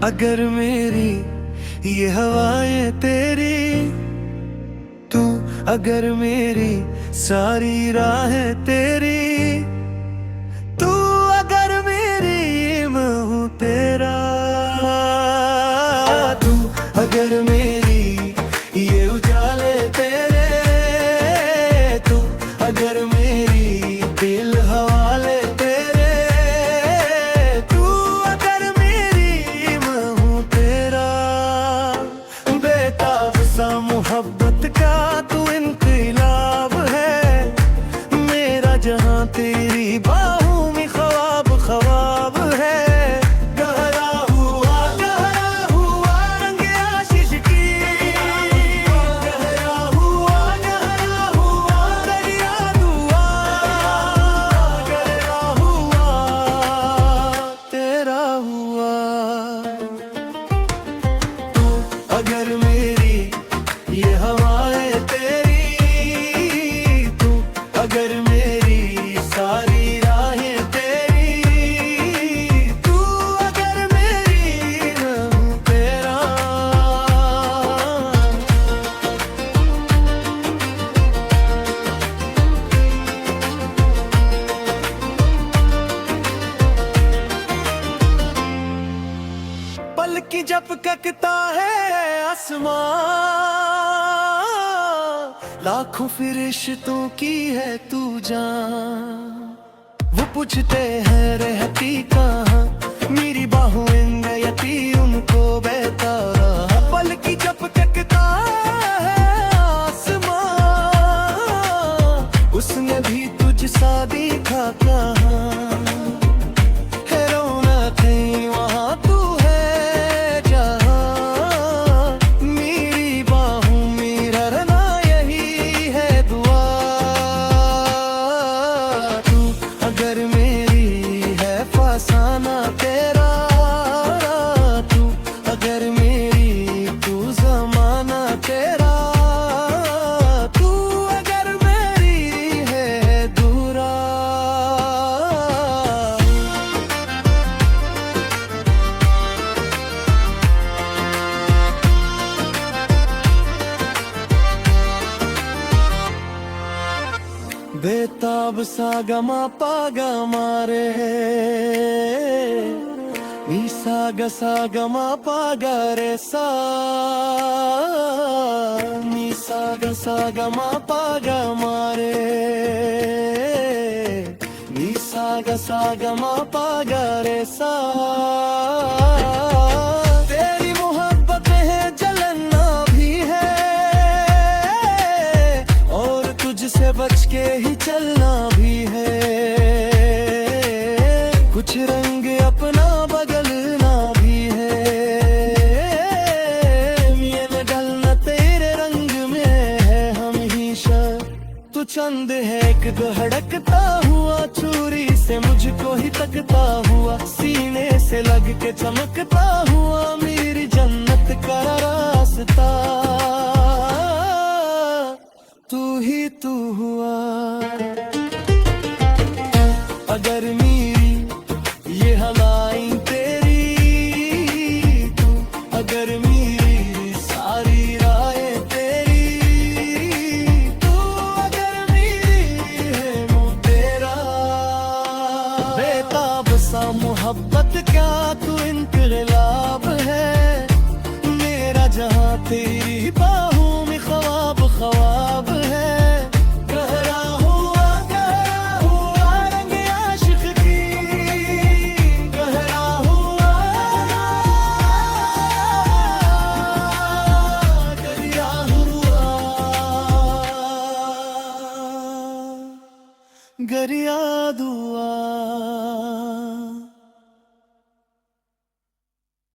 अगर मेरी ये हवाएं तेरी, तू अगर मेरी सारी राहें तेरी, तू अगर मेरी मैं हूँ तेरा, तू अगर मेरी ये उजाले तेरे, तू अगर मेरी दिल हवाले तेरे, तू अगर मेरी मैं हूँ तेरा। बेताब सा मोहब्बत का तू इनकलाब है, मेरा जहां तेरी बाहों में ख्वाब ख्वाब है। गहरा हुआ रंग आशिश की, गहरा हुआ दरिया दुआ, गहरा हुआ तेरा हुआ। तू अगर मेरी ये हवाएं तेरी, तू अगर मेरी सारी राहें तेरी, तू अगर मेरी मैं हूँ तेरा। पलकी झपकता है आसमां, लाखों फिरिश्तों की है तू जान। वो पूछते हैं रहती कहाँ, मेरी बाहों में गयती उनको बहता रहा। पलकी झपकता है आसमां, उसने भी तुझसा देखा कहाँ। है रौनक है वहाँ तू है जहाँ, मेरी बाहों में रहना यही है दुआ। तू अगर मेरी है फसाना तेरा, तू अगर मेरी तू जमाना तेरा, तू अगर मेरी है दूरा। बेताब सा गमा पागा मारे, ईसा गसा गमा पागा रे सा, नीसा गसा गमा पागा मारे, नीसा गसा गमा पागा रे सा। तेरी मोहब्बत है जलना भी है, और तुझसे बच के ही चलना भी है। कुछ रंग अपना बदलना भी है, ये न ढलना तेरे रंग में है हमेशा। तू चंद है एक धड़कता हुआ, चूरी से मुझको ही तकता हुआ, सीने से लग के चमकता हुआ, मेरी जन्नत का रास्ता तू ही तू हुआ। अगर मेरी ये हवाएं तेरी, तू अगर मेरी सारी राहें तेरी, तू अगर मेरी है मैं तेरा। बेताब सा मोहब्बत क्या तू इनकलाब है, मेरा जहां तेरी बाहों में ख्वाब ख्वाब है। गहरा हुआ रंग आशिक की, गहरा हुआ दरिया हुआ, गरिया दुआ।